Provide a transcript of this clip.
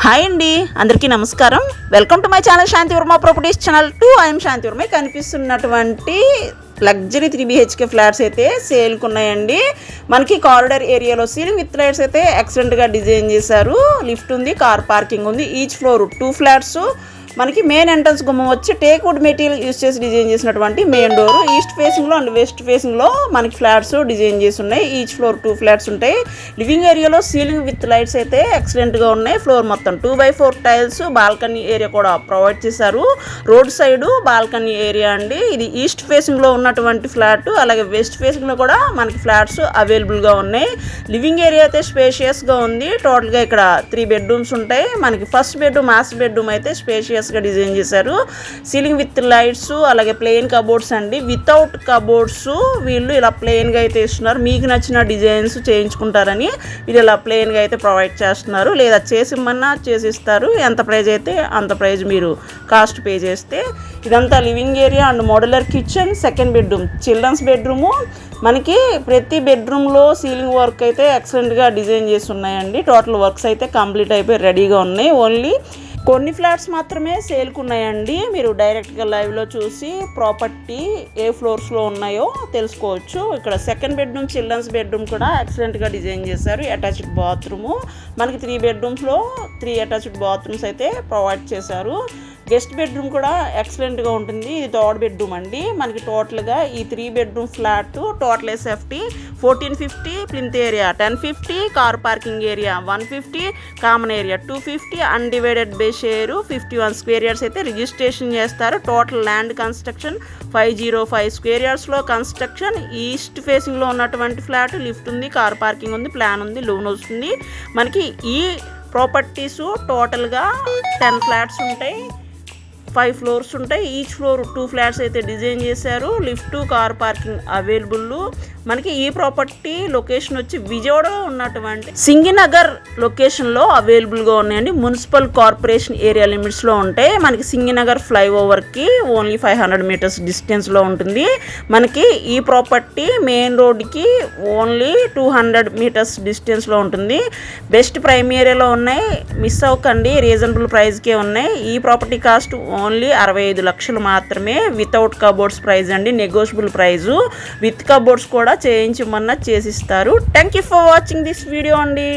Hi అండి, అందరికీ నమస్కారం. Welcome to my channel Shanti Varma properties channel 2. I am Shanti Varma. కనిపిస్తున్నటువంటి లగ్జరీ 3 BHK ఫ్లాట్స్ అయితే సేల్కి ఉన్నాయండి. మనకి కారిడార్ ఏరియాలో సీలింగ్ విత్ లైట్స్ అయితే ఎక్సలెంట్గా డిజైన్ చేశారు. లిఫ్ట్ ఉంది, కార్ పార్కింగ్ ఉంది. Each floor 2 flats. మనకి మెయిన్ ఎంట్రన్స్ గుమ్మం వచ్చి టేక్ వుడ్ మెటీరియల్ యూస్ చేసి డిజైన్ చేసినటువంటి మెయిన్ డోరు. ఈస్ట్ ఫేసింగ్లో అండ్ వెస్ట్ ఫేసింగ్లో మనకి ఫ్లాట్స్ డిజైన్ చేసి ఉన్నాయి. ఈచ్ ఫ్లోర్ 2 ఫ్లాట్స్ ఉంటాయి. లివింగ్ ఏరియాలో సీలింగ్ విత్ లైట్స్ అయితే ఎక్సలెంట్గా ఉన్నాయి. ఫ్లోర్ మొత్తం 2x4 టైల్స్. బాల్కనీ ఏరియా కూడా ప్రొవైడ్ చేశారు. రోడ్ సైడ్ బాల్కనీ ఏరియా అండి. ఇది ఈస్ట్ ఫేసింగ్లో ఉన్నటువంటి ఫ్లాట్. అలాగే వెస్ట్ ఫేసింగ్లో కూడా మనకి ఫ్లాట్స్ అవైలబుల్గా ఉన్నాయి. లివింగ్ ఏరియా అయితే స్పేషియస్గా ఉంది. టోటల్గా ఇక్కడ 3 బెడ్రూమ్స్ ఉంటాయి. మనకి ఫస్ట్ బెడ్రూమ్, మాస్టర్ బెడ్రూమ్ అయితే స్పేషియస్ గా డిజైన్ చేశారు. సీలింగ్ విత్ లైట్స్, అలాగే ప్లెయిన్ కబోర్డ్స్ అండి. వితౌట్ కబోర్డ్స్ వీళ్ళు ఇలా ప్లెయిన్ గా అయితే ఇస్తున్నారు. మీకు నచ్చిన డిజైన్స్ చేయించుకుంటారని వీళ్ళు ఇలా ప్లెయిన్ గా అయితే ప్రొవైడ్ చేస్తున్నారు. లేదా చేసిమ్మన్నా చేసిస్తారు. ఎంత ప్రైజ్ అయితే అంత ప్రైజ్ మీరు కాస్ట్ పే చేస్తే. ఇదంతా living area and modular kitchen. Second bedroom children's bedroom. మనకి ప్రతి బెడ్రూమ్లో సీలింగ్ వర్క్ అయితే ఎక్సలెంట్గా డిజైన్ చేసి ఉన్నాయండి. టోటల్ వర్క్స్ అయితే కంప్లీట్ అయిపోయి రెడీగా ఉన్నాయి. ఓన్లీ కొన్ని ఫ్లాట్స్ మాత్రమే సేల్కి ఉన్నాయండి. మీరు డైరెక్ట్గా లైవ్లో చూసి ప్రాపర్టీ ఏ ఫ్లోర్స్లో ఉన్నాయో తెలుసుకోవచ్చు. ఇక్కడ సెకండ్ బెడ్రూమ్ చిల్డ్రన్స్ బెడ్రూమ్ కూడా ఎక్సలెంట్గా డిజైన్ చేశారు. Attached bathroom. మనకి 3 బెడ్రూమ్స్లో 3 అటాచ్డ్ బాత్రూమ్స్ అయితే ప్రొవైడ్ చేశారు. గెస్ట్ బెడ్రూమ్ కూడా ఎక్సలెంట్గా ఉంటుంది. ఇది థర్డ్ బెడ్రూమ్ అండి. మనకి టోటల్గా ఈ 3 bedroom flat total SFT 1450, plinth area 1050, car parking area 150, common area 250, undivided by share 51 square yards అయితే రిజిస్ట్రేషన్ చేస్తారు. టోటల్ ల్యాండ్ కన్స్ట్రక్షన్ 505 స్క్వేర్ యార్డ్స్లో కన్స్ట్రక్షన్. ఈస్ట్ ఫేసింగ్లో ఉన్నటువంటి ఫ్లాట్. లిఫ్ట్ ఉంది, కార్ పార్కింగ్ ఉంది, ప్లాన్ ఉంది, లోన్ వస్తుంది. మనకి ఈ ప్రాపర్టీస్ టోటల్గా 10 ఫ్లాట్స్ ఉంటాయి. 5 ఫ్లోర్స్ ఉంటాయి. ఈచ్ ఫ్లోర్ 2 ఫ్లాట్స్ అయితే డిజైన్ చేశారు. Lift, car parking available. మనకి ఈ ప్రాపర్టీ లొకేషన్ వచ్చి విజయవాడలో ఉన్నటువంటి సింగినగర్ లొకేషన్లో అవైలబుల్గా ఉన్నాయండి. మున్సిపల్ కార్పొరేషన్ ఏరియా లిమిట్స్లో ఉంటాయి. మనకి సింగినగర్ ఫ్లైఓవర్కి ఓన్లీ 500 మీటర్స్ డిస్టెన్స్లో ఉంటుంది. మనకి ఈ ప్రాపర్టీ మెయిన్ రోడ్కి ఓన్లీ 200 మీటర్స్ డిస్టెన్స్లో ఉంటుంది. బెస్ట్ ప్రైమ్ ఏరియాలో ఉన్నాయి. మిస్ అవ్వకండి, రీజనబుల్ ప్రైస్కే ఉన్నాయి. ఈ ప్రాపర్టీ కాస్ట్ ఓన్లీ 65 లక్షలు మాత్రమే. వితౌట్ కబోర్డ్స్ ప్రైజ్ అండి. Negotiable price. విత్ కబోర్డ్స్ కూడా చేయించమన్నా చేసిస్తారు. Thank you for watching this video అండి.